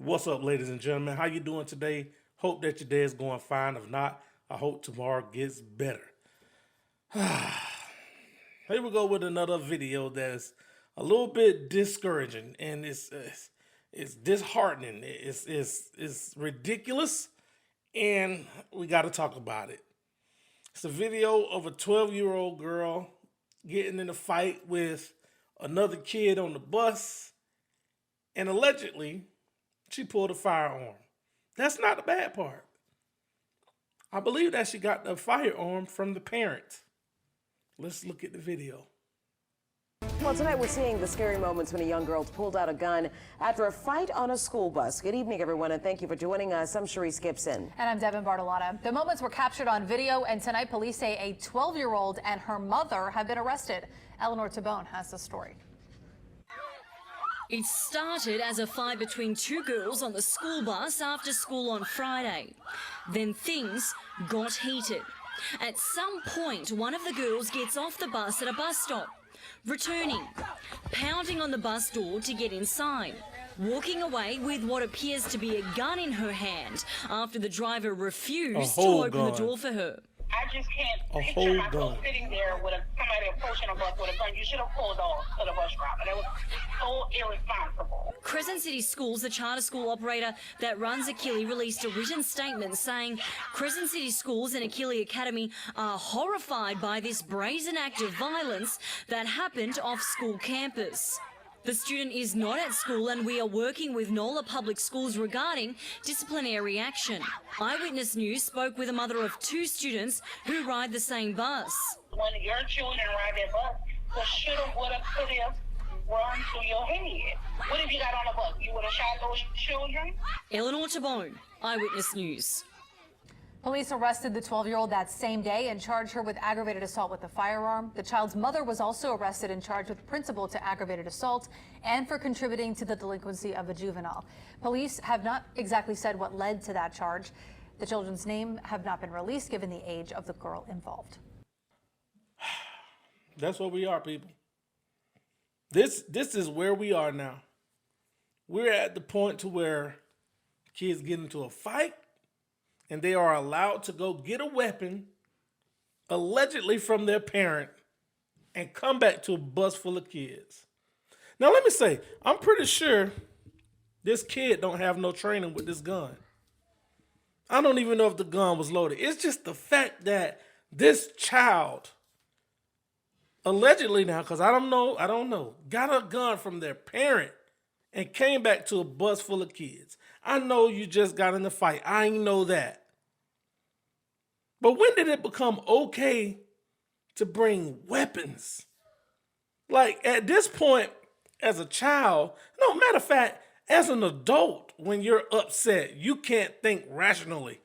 What's up, ladies and gentlemen? How you doing today? Hope that your day is going fine. If not, I hope tomorrow gets better. Here we go with another video that's a little bit discouraging, and it's disheartening. It's ridiculous, and we got to talk about it. It's a video of a 12-year-old girl getting in a fight with another kid on the bus, and allegedly she pulled a firearm. That's not the bad part. I believe that she got the firearm from the parent. Let's look at the video. Well, tonight we're seeing the scary moments when a young girl pulled out a gun after a fight on a school bus. Good evening, everyone, and thank you for joining us. I'm Sharice Gibson. And I'm Devin Bartolotta. The moments were captured on video, and tonight police say a 12-year-old and her mother have been arrested. Eleanor Tabone has the story. It started as a fight between two girls on the school bus after school on Friday. Then things got heated. At some point, one of the girls gets off the bus at a bus stop, returning, pounding on the bus door to get inside, walking away with what appears to be a gun in her hand after the driver refused to open the door for her. I just can't picture myself sitting there with somebody approaching a bus with a gun. You should have pulled off to the bus driver. That was so irresponsible. Crescent City Schools, the charter school operator that runs Achille, released a written statement saying Crescent City Schools and Achille Academy are horrified by this brazen act of violence that happened off school campus. The student is not at school, and we are working with NOLA Public Schools regarding disciplinary action. Eyewitness News spoke with a mother of two students who ride the same bus. When your children ride that bus, the shoulda, woulda, coulda run through your head. What if you got on the bus? You would have shot those children? Eleanor Tabone, Eyewitness News. Police arrested the 12-year-old that same day and charged her with aggravated assault with a firearm. The child's mother was also arrested and charged with principal to aggravated assault and for contributing to the delinquency of a juvenile. Police have not exactly said what led to that charge. The children's name have not been released given the age of the girl involved. That's what we are, people. This is where we are now. We're at the point to where kids get into a fight, and they are allowed to go get a weapon, allegedly from their parent, and come back to a bus full of kids. Now, let me say, I'm pretty sure this kid don't have no training with this gun. I don't even know if the gun was loaded. It's just the fact that this child, allegedly now, because I don't know, got a gun from their parent and came back to a bus full of kids. I know you just got in the fight. I ain't know that. But when did it become okay to bring weapons? Like, at this point, as a child, no, matter of fact, as an adult, when you're upset, you can't think rationally.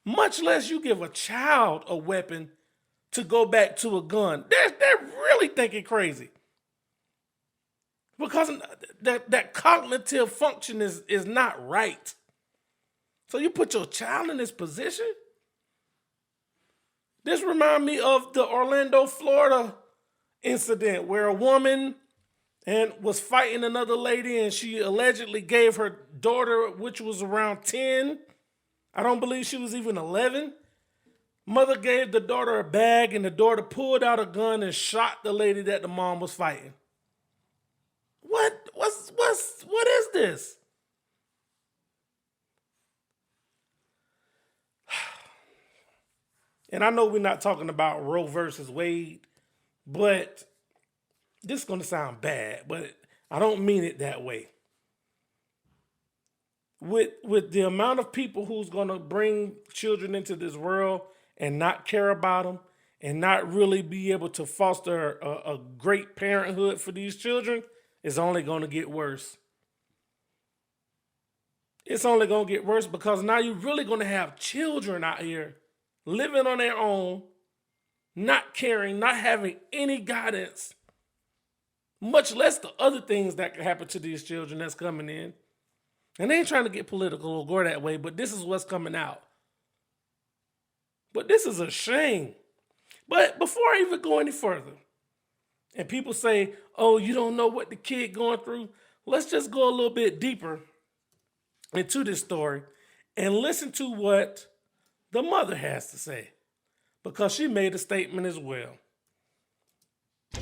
Much less you give a child a weapon to go back to a gun. They're really thinking crazy. Because that cognitive function is not right. So you put your child in this position? This reminds me of the Orlando, Florida incident where a woman was fighting another lady, and she allegedly gave her daughter, which was around 10, I don't believe she was even 11. Mother gave the daughter a bag, and the daughter pulled out a gun and shot the lady that the mom was fighting. What is this? And I know we're not talking about Roe versus Wade, but this is going to sound bad, but I don't mean it that way. With the amount of people who's going to bring children into this world and not care about them and not really be able to foster a great parenthood for these children, it's only going to get worse. It's only going to get worse because now you're really going to have children out here living on their own, not caring, not having any guidance, much less the other things that can happen to these children that's coming in. And they ain't trying to get political or go that way, but this is what's coming out. But this is a shame. But before I even go any further, and people say, oh, you don't know what the kid going through, let's just go a little bit deeper into this story and listen to what the mother has to say, because she made a statement as well.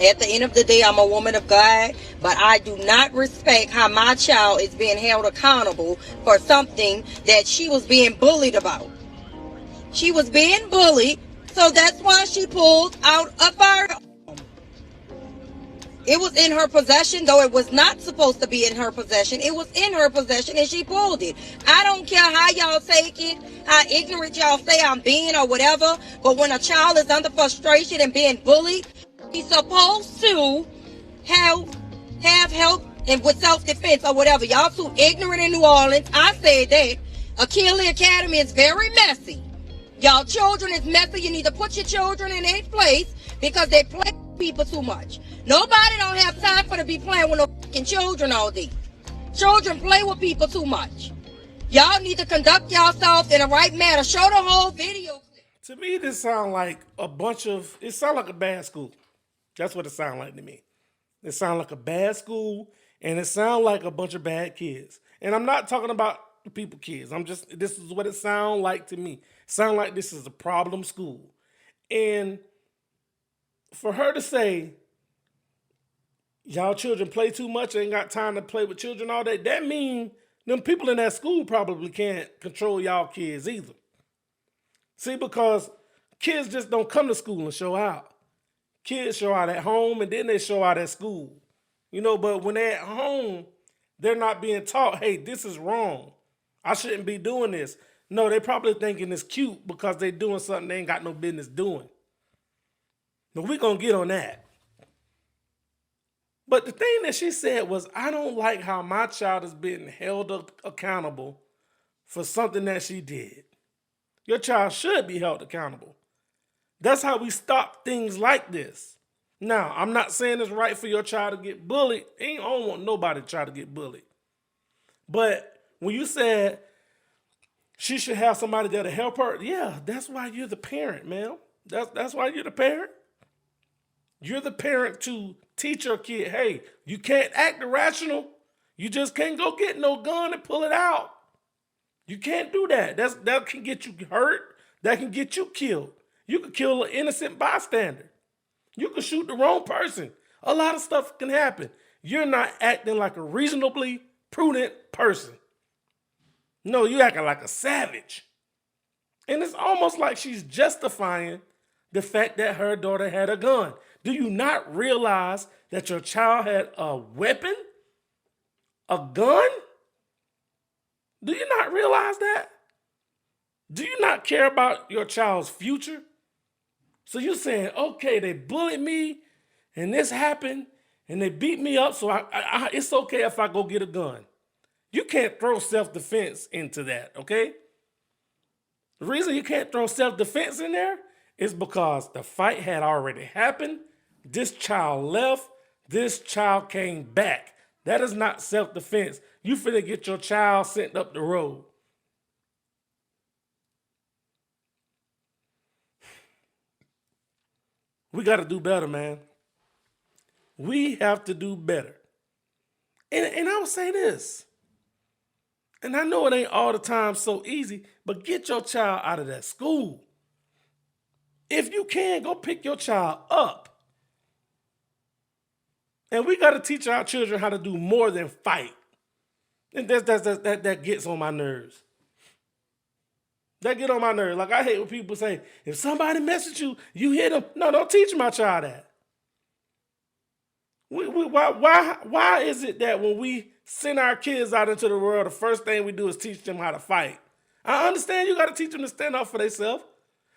At the end of the day, I'm a woman of God, but I do not respect how my child is being held accountable for something that she was being bullied about. She was being bullied, so that's why she pulled out a firearm. It was in her possession, though it was not supposed to be in her possession. It was in her possession, and she pulled it. I don't care how y'all take it, how ignorant y'all say I'm being or whatever, but when a child is under frustration and being bullied, he's supposed to have help and with self-defense or whatever. Y'all too ignorant in New Orleans. I said that. Achille Academy is very messy. Y'all children is messy. You need to put your children in a place because they play with people too much. Nobody don't have time for to be playing with no fucking children all day. Children play with people too much. Y'all need to conduct yourself in the right manner. Show the whole video. To me, this sounds like it sounds like a bad school. That's what it sounds like to me. It sounds like a bad school, and it sounds like a bunch of bad kids. And I'm not talking about people kids. This is what it sounds like to me. It sounds like this is a problem school. And for her to say, y'all children play too much, ain't got time to play with children all day, that means them people in that school probably can't control y'all kids either. See, because kids just don't come to school and show out. Kids show out at home and then they show out at school. But when they're at home, they're not being taught, hey, this is wrong. I shouldn't be doing this. No, they're probably thinking it's cute because they're doing something they ain't got no business doing. But we're going to get on that. But the thing that she said was, I don't like how my child is being held accountable for something that she did. Your child should be held accountable. That's how we stop things like this. Now, I'm not saying it's right for your child to get bullied. I don't want nobody to try to get bullied. But when you said she should have somebody there to help her, yeah, that's why you're the parent, man. That's why you're the parent. You're the parent to teach your kid, hey, you can't act irrational. You just can't go get no gun and pull it out. You can't do that. That can get you hurt. That can get you killed. You could kill an innocent bystander. You could shoot the wrong person. A lot of stuff can happen. You're not acting like a reasonably prudent person. No, you're acting like a savage. And it's almost like she's justifying the fact that her daughter had a gun. Do you not realize that your child had a weapon? A gun? Do you not realize that? Do you not care about your child's future? So you're saying, okay, they bullied me and this happened and they beat me up, so it's okay if I go get a gun. You can't throw self-defense into that, okay? The reason you can't throw self-defense in there is because the fight had already happened. This child left. This child came back. That is not self-defense. You finna get your child sent up the road. We got to do better, man. We have to do better. And I would say this, and I know it ain't all the time so easy, but get your child out of that school. If you can, go pick your child up. And we got to teach our children how to do more than fight. And that gets on my nerves. That get on my nerves. Like, I hate when people say, if somebody messes you, you hit them. No, don't teach my child that. Why is it that when we send our kids out into the world, the first thing we do is teach them how to fight? I understand you got to teach them to stand up for themselves.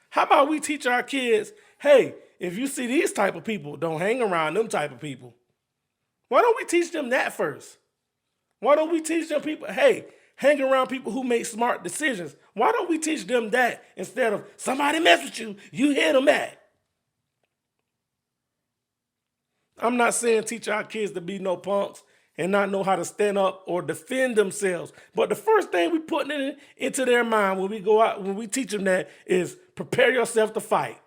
How about we teach our kids, hey, if you see these type of people, don't hang around them type of people. Why don't we teach them that first? Why don't we teach them people, hey, hang around people who make smart decisions? Why don't we teach them that instead of somebody mess with you, you hit them back? I'm not saying teach our kids to be no punks and not know how to stand up or defend themselves. But the first thing we put into their mind when we go out, when we teach them that is prepare yourself to fight.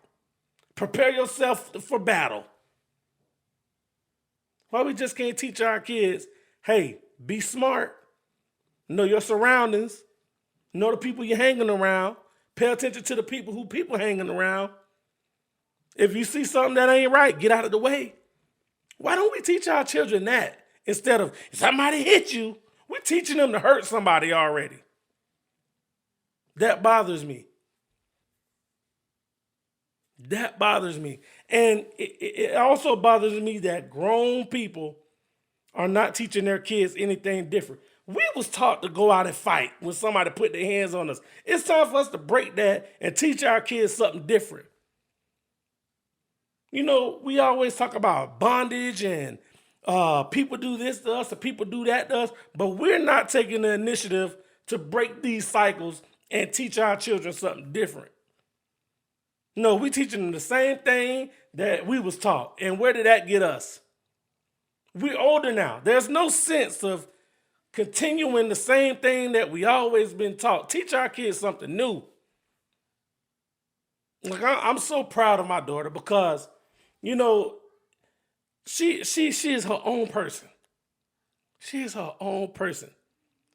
Prepare yourself for battle. Why we just can't teach our kids, hey, be smart. Know your surroundings. Know the people you're hanging around. Pay attention to the people hanging around. If you see something that ain't right, get out of the way. Why don't we teach our children that instead of somebody hit you? We're teaching them to hurt somebody already. That bothers me. That bothers me. And it also bothers me that grown people are not teaching their kids anything different. We was taught to go out and fight when somebody put their hands on us. It's time for us to break that and teach our kids something different. You know, we always talk about bondage and people do this to us and people do that to us, but we're not taking the initiative to break these cycles and teach our children something different. No, we teaching them the same thing that we was taught. And where did that get us? We're older now. There's no sense of continuing the same thing that we always been taught. Teach our kids something new. Like I'm so proud of my daughter because, you know, she is her own person. She is her own person.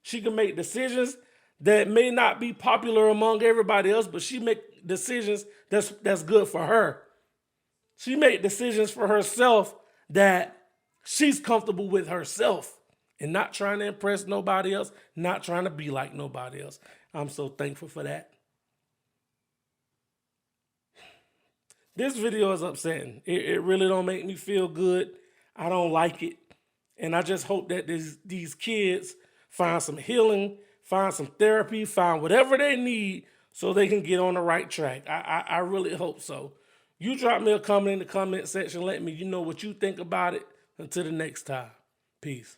She can make decisions that may not be popular among everybody else, but she make decisions that's good for her. She make decisions for herself that she's comfortable with herself and not trying to impress nobody else, not trying to be like nobody else. I'm so thankful for that. This video is upsetting. It really don't make me feel good. I don't like it. And I just hope that these kids find some healing, find some therapy, find whatever they need so they can get on the right track. I really hope so. You drop me a comment in the comment section. Let me know what you think about it. Until the next time. Peace.